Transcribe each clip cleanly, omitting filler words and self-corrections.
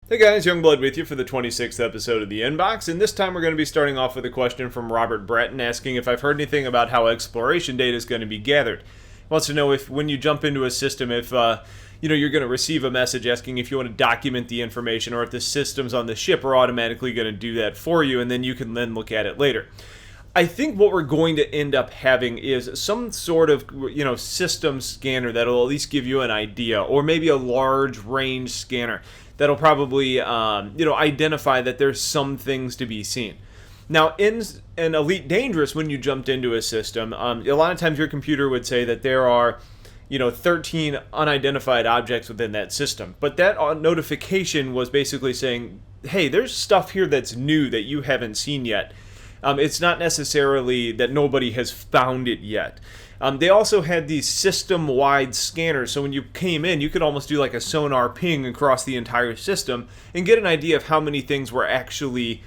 Hey guys, Youngblood with you for the 26th episode of The Inbox, and this time we're going to be starting off with a question from Robert Bratton asking if I've heard anything about how exploration data is going to be gathered. He wants to know if when you jump into a system, if you're going to receive a message asking if you want to document the information, or if the systems on the ship are automatically going to do that for you, and then you can then look at it later. I think what we're going to end up having is some sort of, system scanner that'll at least give you an idea, or maybe a large range scanner that'll probably, identify that there's some things to be seen. Now, in an Elite Dangerous, when you jumped into a system, a lot of times your computer would say that there are, 13 unidentified objects within that system. But that notification was basically saying, hey, there's stuff here that's new that you haven't seen yet. It's not necessarily that nobody has found it yet. They also had these system-wide scanners, so when you came in, you could almost do like a sonar ping across the entire system and get an idea of how many things were actually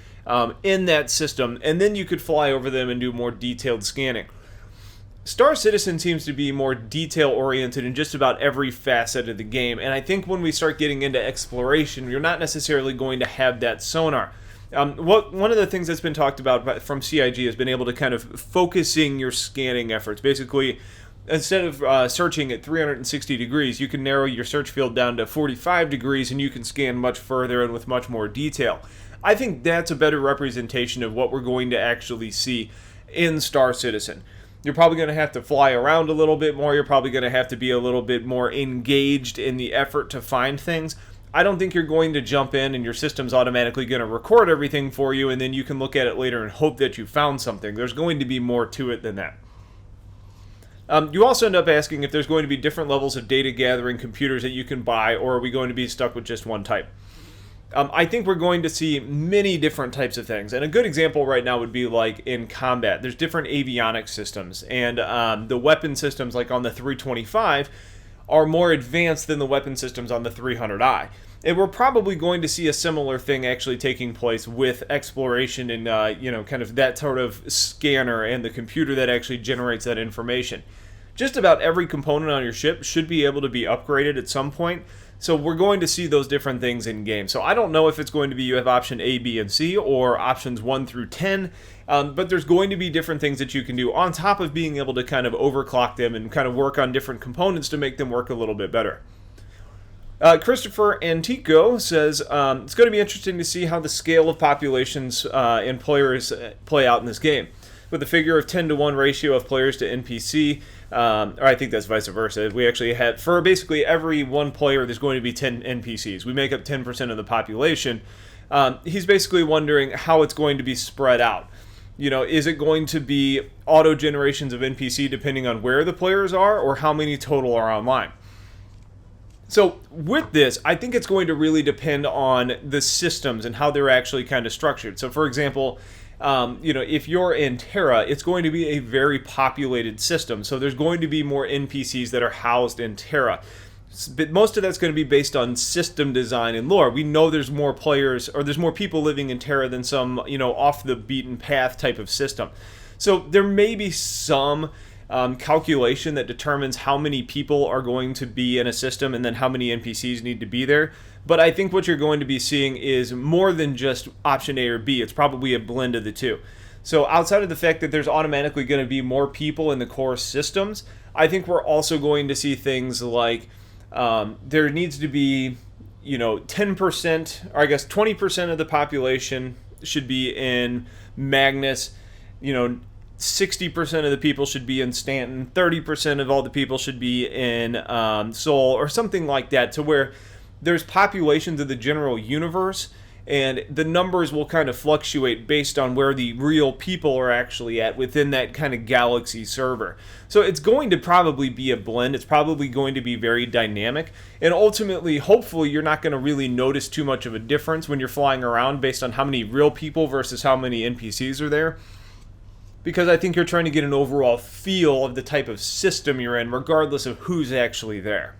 in that system, and then you could fly over them and do more detailed scanning. Star Citizen seems to be more detail-oriented in just about every facet of the game, and I think when we start getting into exploration, you're not necessarily going to have that sonar. One of the things that's been talked about from CIG has been able to kind of focusing your scanning efforts. Basically, instead of searching at 360 degrees, you can narrow your search field down to 45 degrees and you can scan much further and with much more detail. I think that's a better representation of what we're going to actually see in Star Citizen. You're probably going to have to fly around a little bit more. You're probably going to have to be a little bit more engaged in the effort to find things. I don't think you're going to jump in and your system's automatically going to record everything for you and then you can look at it later and hope that you found something. There's going to be more to it than that. You also end up asking if there's going to be different levels of data gathering computers that you can buy, or are we going to be stuck with just one type? I think we're going to see many different types of things. And a good example right now would be like in combat. There's different avionics systems, and the weapon systems like on the 325 are more advanced than the weapon systems on the 300i. And we're probably going to see a similar thing actually taking place with exploration and, kind of that sort of scanner and the computer that actually generates that information. Just about every component on your ship should be able to be upgraded at some point. So we're going to see those different things in game. So I don't know if it's going to be you have option A, B, and C, or options 1 through 10. But there's going to be different things that you can do on top of being able to kind of overclock them and kind of work on different components to make them work a little bit better. Christopher Antico says, it's going to be interesting to see how the scale of populations and players play out in this game. With a figure of 10-to-1 ratio of players to NPC, or I think that's vice versa. We actually had, for basically every one player, there's going to be 10 NPCs. We make up 10% of the population. He's basically wondering how it's going to be spread out. Is it going to be auto-generations of NPC depending on where the players are, or how many total are online? So with this, I think it's going to really depend on the systems and how they're actually kind of structured. So for example, if you're in Terra, it's going to be a very populated system. So there's going to be more NPCs that are housed in Terra. But most of that's going to be based on system design and lore. We know there's more players, or there's more people living in Terra than some, off the beaten path type of system. So there may be some calculation that determines how many people are going to be in a system and then how many NPCs need to be there. But I think what you're going to be seeing is more than just option A or B. It's probably a blend of the two. So outside of the fact that there's automatically going to be more people in the core systems, I think we're also going to see things like there needs to be, 10%, or I guess 20% of the population should be in Magnus, 60% of the people should be in Stanton, 30% of all the people should be in Seoul, or something like that, to where there's populations of the general universe, and the numbers will kind of fluctuate based on where the real people are actually at within that kind of galaxy server. So it's going to probably be a blend. It's probably going to be very dynamic. And ultimately, hopefully, you're not going to really notice too much of a difference when you're flying around based on how many real people versus how many NPCs are there. Because I think you're trying to get an overall feel of the type of system you're in, regardless of who's actually there.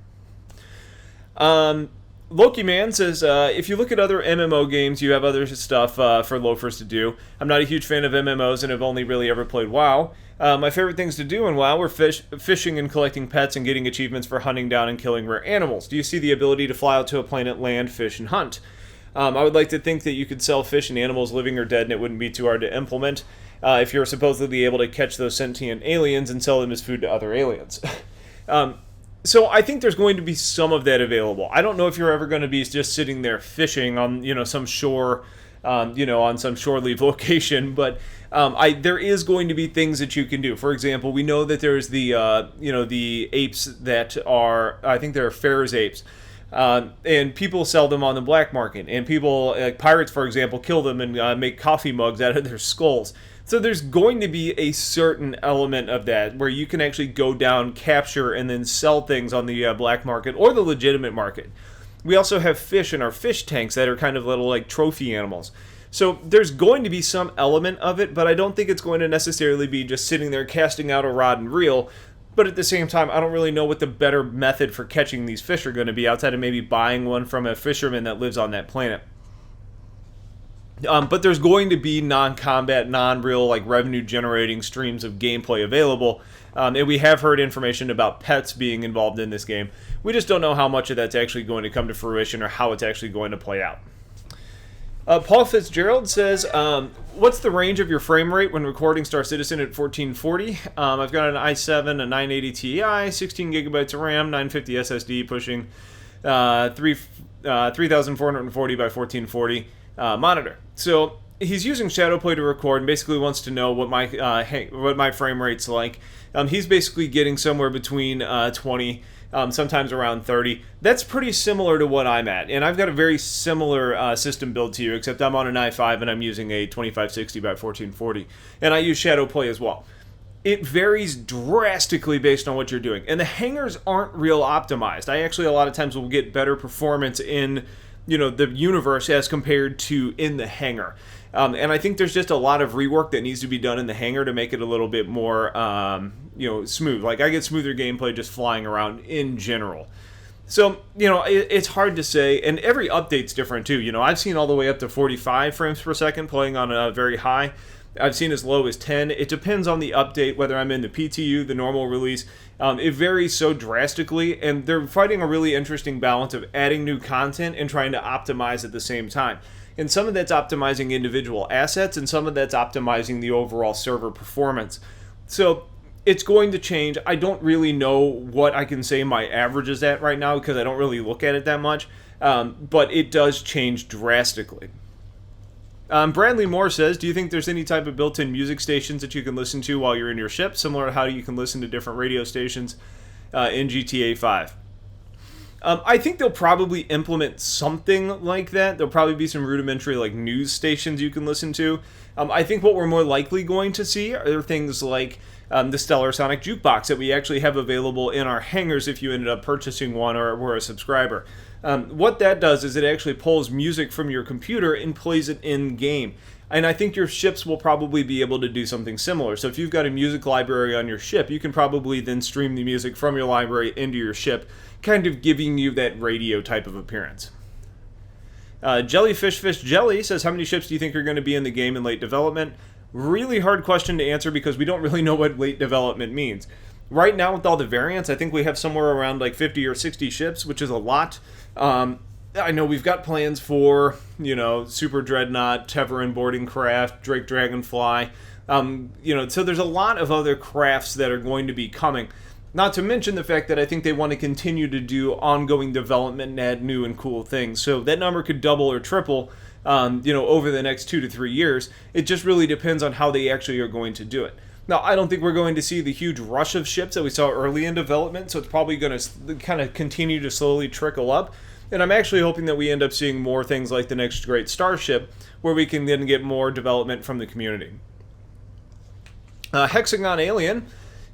Loki Man says, if you look at other MMO games, you have other stuff for loafers to do. I'm not a huge fan of MMOs and have only really ever played WoW. My favorite things to do in WoW were fishing and collecting pets and getting achievements for hunting down and killing rare animals. Do you see the ability to fly out to a planet, land, fish, and hunt? I would like to think that you could sell fish and animals living or dead and it wouldn't be too hard to implement if you're supposedly able to catch those sentient aliens and sell them as food to other aliens. So I think there's going to be some of that available. I don't know if you're ever going to be just sitting there fishing on, some shore, on some shore leave location, but there is going to be things that you can do. For example, we know that there's the, the apes that are, I think they're Ferris apes, and people sell them on the black market, and people, like pirates, for example, kill them and make coffee mugs out of their skulls. So there's going to be a certain element of that where you can actually go down, capture, and then sell things on the black market or the legitimate market. We also have fish in our fish tanks that are kind of little like trophy animals. So there's going to be some element of it, but I don't think it's going to necessarily be just sitting there casting out a rod and reel. But at the same time, I don't really know what the better method for catching these fish are going to be outside of maybe buying one from a fisherman that lives on that planet. But there's going to be non-combat, non-real, like revenue-generating streams of gameplay available. And we have heard information about pets being involved in this game. We just don't know how much of that's actually going to come to fruition or how it's actually going to play out. Paul Fitzgerald says, what's the range of your frame rate when recording Star Citizen at 1440? I've got an i7, a 980 Ti, 16 gigabytes of RAM, 950 SSD, pushing 3440 by 1440 monitor. So he's using Shadowplay to record and basically wants to know what my frame rate's like. He's basically getting somewhere between 20, sometimes around 30. That's pretty similar to what I'm at, and I've got a very similar system build to you, except I'm on an i5 and I'm using a 2560 by 1440, and I use Shadowplay as well. It varies drastically based on what you're doing, and the hangars aren't real optimized. I actually a lot of times will get better performance in the universe as compared to in the hangar. And I think there's just a lot of rework that needs to be done in the hangar to make it a little bit more, smooth. Like, I get smoother gameplay just flying around in general. So, it's hard to say, and every update's different too. I've seen all the way up to 45 frames per second playing on a very high. I've seen as low as 10. It depends on the update, whether I'm in the PTU, the normal release. It varies so drastically, and they're fighting a really interesting balance of adding new content and trying to optimize at the same time. And some of that's optimizing individual assets, and some of that's optimizing the overall server performance. So it's going to change. I don't really know what I can say my average is at right now because I don't really look at it that much, but it does change drastically. Bradley Moore says, do you think there's any type of built-in music stations that you can listen to while you're in your ship, similar to how you can listen to different radio stations in GTA 5? I think they'll probably implement something like that. There'll probably be some rudimentary like news stations you can listen to. I think what we're more likely going to see are things like the Stellar Sonic Jukebox that we actually have available in our hangars if you ended up purchasing one or were a subscriber. What that does is it actually pulls music from your computer and plays it in-game. And I think your ships will probably be able to do something similar. So if you've got a music library on your ship, you can probably then stream the music from your library into your ship, kind of giving you that radio type of appearance. Jellyfish Fish Jelly says, how many ships do you think are going to be in the game in late development? Really hard question to answer because we don't really know what late development means. Right now, with all the variants, I think we have somewhere around like 50 or 60 ships, which is a lot. I know we've got plans for, Super Dreadnought, Teverin Boarding Craft, Drake Dragonfly. So there's a lot of other crafts that are going to be coming. Not to mention the fact that I think they want to continue to do ongoing development and add new and cool things. So that number could double or triple, over the next 2 to 3 years. It just really depends on how they actually are going to do it. Now, I don't think we're going to see the huge rush of ships that we saw early in development, so it's probably going to kind of continue to slowly trickle up. And I'm actually hoping that we end up seeing more things like the next great starship, where we can then get more development from the community. Hexagon Alien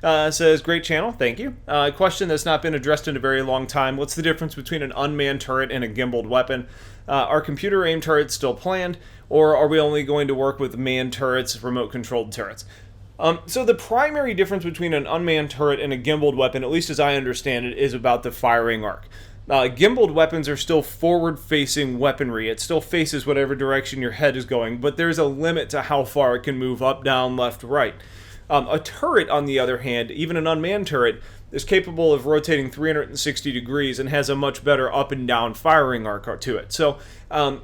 says, great channel, thank you. Question that's not been addressed in a very long time. What's the difference between an unmanned turret and a gimbaled weapon? Are computer-aimed turrets still planned, or are we only going to work with manned turrets, remote-controlled turrets? So the primary difference between an unmanned turret and a gimbaled weapon, at least as I understand it, is about the firing arc. Gimbaled weapons are still forward-facing weaponry. It still faces whatever direction your head is going, but there's a limit to how far it can move up, down, left, right. A turret, on the other hand, even an unmanned turret, is capable of rotating 360 degrees and has a much better up and down firing arc to it. So,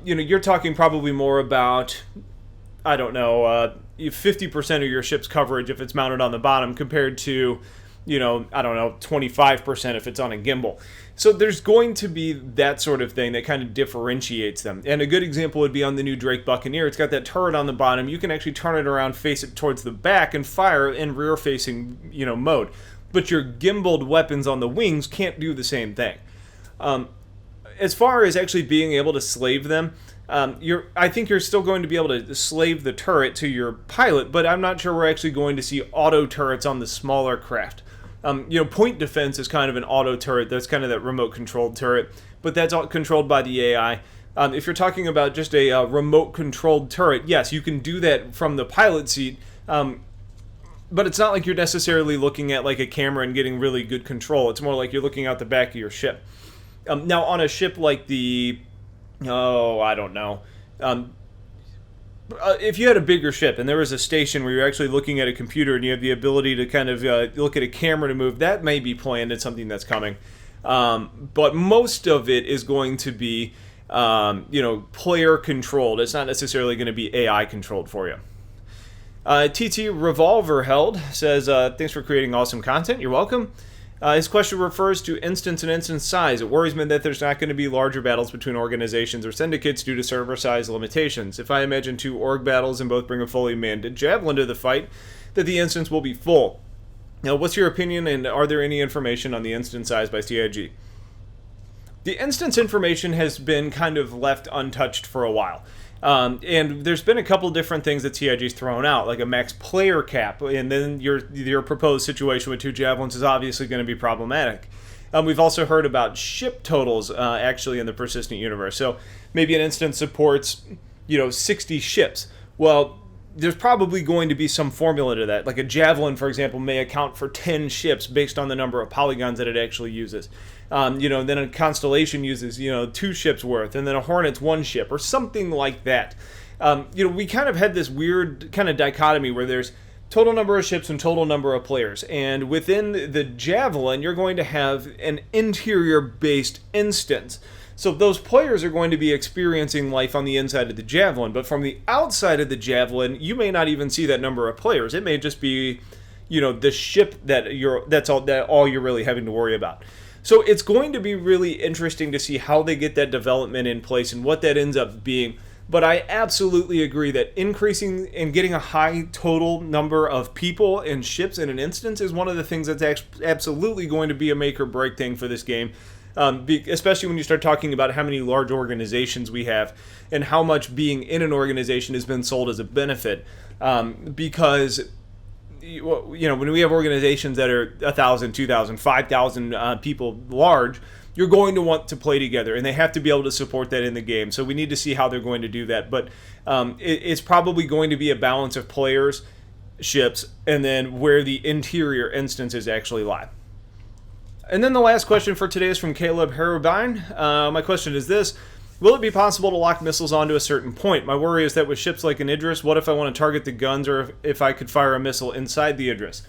you're talking probably more about, I don't know, 50% of your ship's coverage if it's mounted on the bottom compared to, 25% if it's on a gimbal. So there's going to be that sort of thing that kind of differentiates them. And a good example would be on the new Drake Buccaneer. It's got that turret on the bottom. You can actually turn it around, face it towards the back, and fire in rear-facing, mode. But your gimbaled weapons on the wings can't do the same thing. As far as actually being able to slave them, I think you're still going to be able to slave the turret to your pilot, but I'm not sure we're actually going to see auto turrets on the smaller craft. Point defense is kind of an auto turret. That's kind of that remote controlled turret, but that's all controlled by the AI. If you're talking about just a remote controlled turret, yes, you can do that from the pilot seat, but it's not like you're necessarily looking at like a camera and getting really good control. It's more like you're looking out the back of your ship. Now, on a ship like the, I don't know. If you had a bigger ship and there was a station where you're actually looking at a computer and you have the ability to kind of look at a camera to move, that may be planned. It's something that's coming. But most of it is going to be, player controlled. It's not necessarily going to be AI controlled for you. TT Revolver Held says, thanks for creating awesome content. You're welcome. His question refers to instance and instance size. It worries me that there's not going to be larger battles between organizations or syndicates due to server size limitations. If I imagine 2 org battles and both bring a fully manned javelin to the fight, that the instance will be full. Now, what's your opinion, and are there any information on the instance size by CIG? The instance information has been kind of left untouched for a while. And there's been a couple different things that CIG's thrown out, like a max player cap, and then your proposed situation with 2 javelins is obviously going to be problematic. We've also heard about ship totals actually in the persistent universe. So maybe an instance supports 60 ships. Well, there's probably going to be some formula to that. Like a javelin, for example, may account for 10 ships based on the number of polygons that it actually uses. Then a constellation uses 2 ships worth, and then a hornet's 1 ship or something like that. We kind of had this weird kind of dichotomy where there's total number of ships and total number of players, and within the javelin you're going to have an interior based instance. So those players are going to be experiencing life on the inside of the javelin, but from the outside of the javelin you may not even see that number of players. It may just be the ship that's all you're really having to worry about. So it's going to be really interesting to see how they get that development in place and what that ends up being. But I absolutely agree that increasing and getting a high total number of people and ships in an instance is one of the things that's absolutely going to be a make or break thing for this game. Especially when you start talking about how many large organizations we have and how much being in an organization has been sold as a benefit. Because when we have organizations that are 1,000, 2,000, 5,000 people large, you're going to want to play together, and they have to be able to support that in the game. So we need to see how they're going to do that. But it's probably going to be a balance of players, ships, and then where the interior instances actually lie. And then the last question for today is from Caleb Harabine. My question is this: will it be possible to lock missiles onto a certain point? My worry is that with ships like an Idris, what if I want to target the guns, or if I could fire a missile inside the Idris?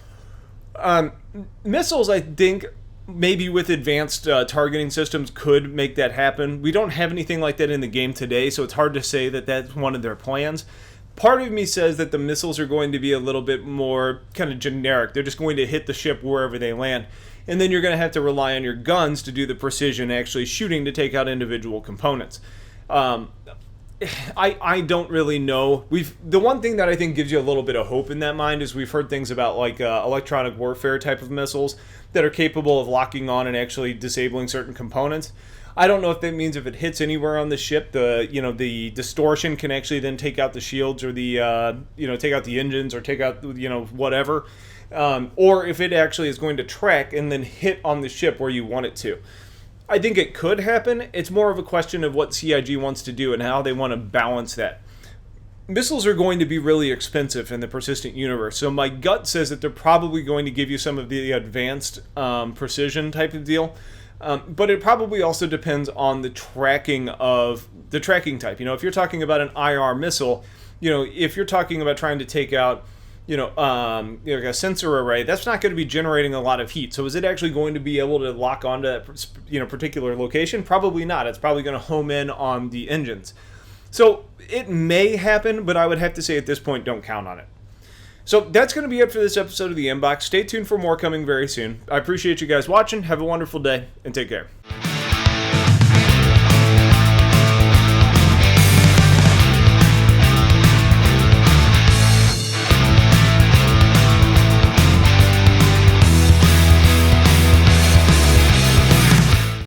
Missiles, I think, maybe with advanced targeting systems could make that happen. We don't have anything like that in the game today, so it's hard to say that that's one of their plans. Part of me says that the missiles are going to be a little bit more kind of generic. They're just going to hit the ship wherever they land. And then you're going to have to rely on your guns to do the precision actually shooting to take out individual components. I don't really know. The one thing that I think gives you a little bit of hope in that mind is we've heard things about like electronic warfare type of missiles that are capable of locking on and actually disabling certain components. I don't know if that means if it hits anywhere on the ship, the distortion can actually then take out the shields or the take out the engines or take out whatever. Or if it actually is going to track and then hit on the ship where you want it to. I think it could happen. It's more of a question of what CIG wants to do and how they want to balance that. Missiles are going to be really expensive in the persistent universe, so my gut says that they're probably going to give you some of the advanced precision type of deal. But it probably also depends on the tracking type. If you're talking about an IR missile, if you're talking about trying to take out like a sensor array, that's not going to be generating a lot of heat. So is it actually going to be able to lock onto that particular location? Probably not. It's probably going to home in on the engines. So it may happen, but I would have to say at this point, don't count on it. So that's going to be it for this episode of The Inbox. Stay tuned for more coming very soon. I appreciate you guys watching. Have a wonderful day, and take care.